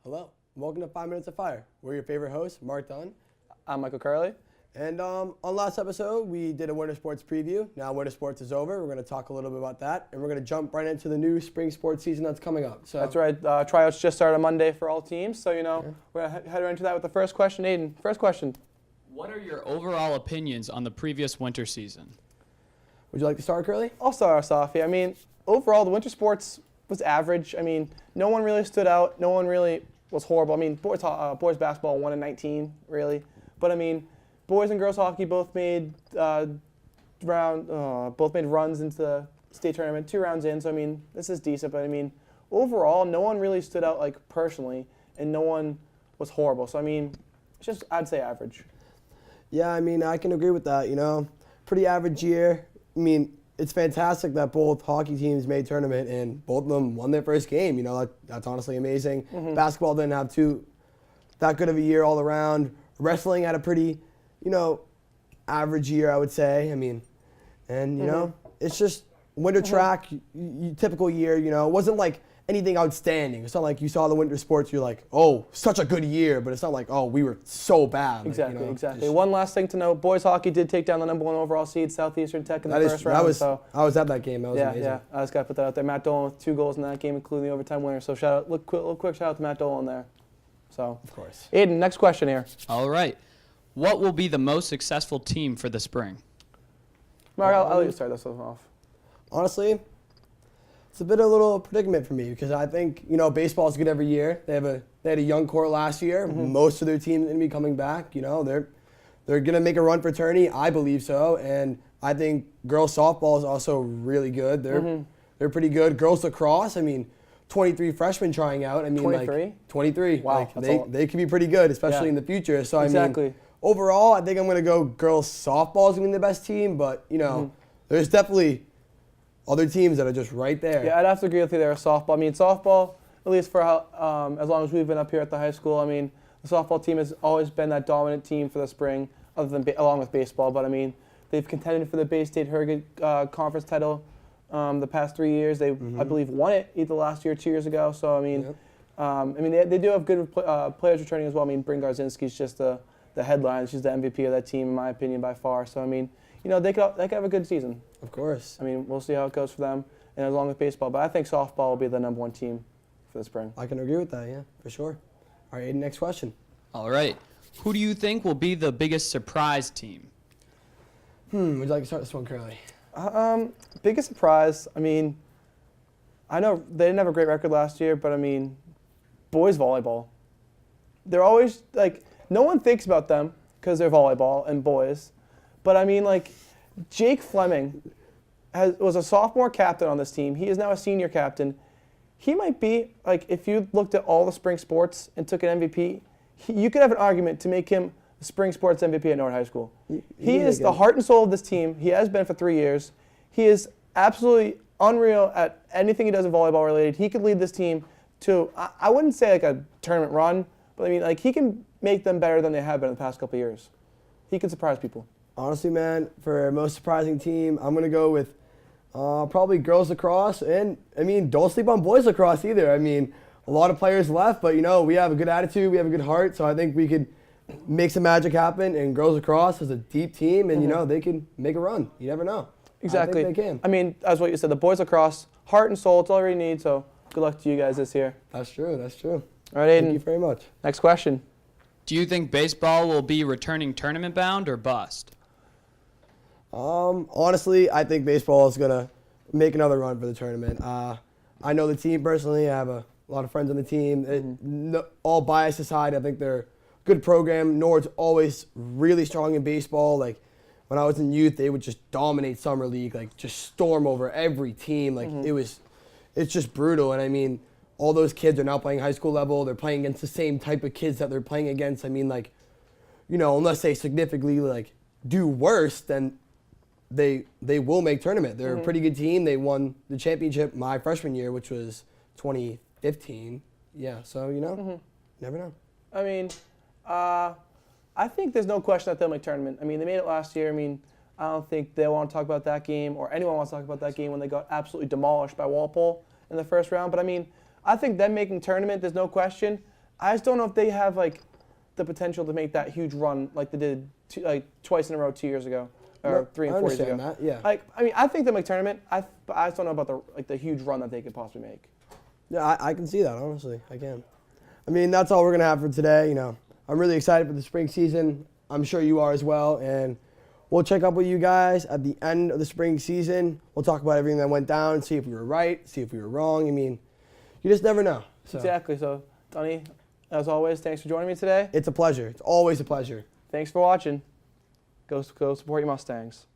Hello, welcome to 5 Minutes of Fire. We're your favorite hosts, Mark Dunn. I'm Michael Curley. And on last episode, we did a winter sports preview. Now winter sports is over. We're going to talk a little bit about that, and we're going to jump right into the new spring sports season that's coming up. So That's right. Tryouts just started on Monday for all teams. So, we're going to head right into that with the first question. Aiden, first question. What are your overall opinions on the previous winter season? Would you like to start, Curly? I'll start us off here. Overall, the winter sports was average. No one really stood out. No one really was horrible. Boys basketball won in 19, really. But, boys and girls hockey both made runs into the state tournament, 2 rounds in. So, this is decent. But, overall, no one really stood out, personally, and no one was horrible. So, it's just, I'd say average. Yeah, I can agree with that, Pretty average year. It's fantastic that both hockey teams made tournament and both of them won their first game. That's honestly amazing. Mm-hmm. Basketball didn't have that good of a year all around. Wrestling had a pretty, average year, I would say. It's just winter track, typical year. It wasn't like anything outstanding. It's not like you saw the winter sports, you're like, oh, such a good year. But it's not like, oh, we were so bad. Exactly. One last thing to note, boys hockey did take down the #1 overall seed, Southeastern Tech, in the first round. I was at that game. That was amazing. Yeah, I just got to put that out there. Matt Dolan with 2 goals in that game, including the overtime winner. So quick shout out to Matt Dolan there. So, of course. Aiden, next question here. All right. What will be the most successful team for the spring? Mark, I'll let you start this one off. Honestly, it's a little predicament for me because I think, baseball's good every year. They had a young core last year. Mm-hmm. Most of their team's going to be coming back. They're going to make a run for tourney. I believe so. And I think girls softball is also really good. They're pretty good. Girls lacrosse, 23 freshmen trying out. 23? 23. Wow. They can be pretty good, especially in the future. So, exactly. Overall, I think I'm going to go girls softball is going to be the best team. But, there's definitely other teams that are just right there. Yeah, I'd have to agree with you there. Softball. Softball, at least for as long as we've been up here at the high school, the softball team has always been that dominant team for the spring, along with baseball. But they've contended for the Bay State Hurricane Conference title the past 3 years. They, I believe, won it either last year or 2 years ago. So they do have good players returning as well. Bryn Garzinski's just the headline. She's the MVP of that team, in my opinion, by far. So they could have a good season. Of course. We'll see how it goes for them, and along with baseball. But I think softball will be the #1 team for the spring. I can agree with that, yeah, for sure. All right, Aiden, next question. All right. Who do you think will be the biggest surprise team? Would you like to start this one, Curly? Biggest surprise, I know they didn't have a great record last year, but boys volleyball. They're always, no one thinks about them because they're volleyball and boys. But Jake Fleming was a sophomore captain on this team. He is now a senior captain. He might be, if you looked at all the spring sports and took an MVP, you could have an argument to make him the spring sports MVP at Norwood High School. He is the heart and soul of this team. He has been for 3 years. He is absolutely unreal at anything he does in volleyball related. He could lead this team to, I wouldn't say a tournament run, but he can make them better than they have been in the past couple of years. He can surprise people. Honestly, man, for most surprising team, I'm going to go with probably girls lacrosse. And, don't sleep on boys lacrosse either. A lot of players left, but, we have a good attitude. We have a good heart. So I think we could make some magic happen. And girls lacrosse is a deep team. And, they can make a run. You never know. Exactly. I think they can. As what you said, the boys lacrosse, heart and soul, it's all we need. So good luck to you guys this year. That's true. All right, Aiden. Thank you very much. Next question. Do you think baseball will be returning tournament bound or bust? Honestly, I think baseball is going to make another run for the tournament. I know the team personally. I have a lot of friends on the team. All bias aside, I think they're a good program. Norwood's always really strong in baseball. When I was in youth, they would just dominate summer league, just storm over every team. It's just brutal. And all those kids are now playing high school level. They're playing against the same type of kids that they're playing against. Unless they significantly do worse, then they will make tournament. They're a pretty good team. They won the championship my freshman year, which was 2015. Yeah, so, never know. I think there's no question that they'll make tournament. They made it last year. I don't think they want to talk about that game or anyone wants to talk about that game when they got absolutely demolished by Walpole in the first round. But I think them making tournament, there's no question. I just don't know if they have like the potential to make that huge run like they did twice in a row 2 years ago or No, 3 and I 4 years ago. understand that, yeah. Like, I mean, I think they make tournament. But I just don't know about the huge run that they could possibly make. Yeah, I can see that, honestly. I can. I mean, that's all we're going to have for today. You know, I'm really excited for the spring season. I'm sure you are as well. And we'll check up with you guys at the end of the spring season. We'll talk about everything that went down, see if we were right, see if we were wrong. I mean, you just never know. So. Exactly. So, Donnie, as always, thanks for joining me today. It's a pleasure. It's always a pleasure. Thanks for watching. Go support your Mustangs.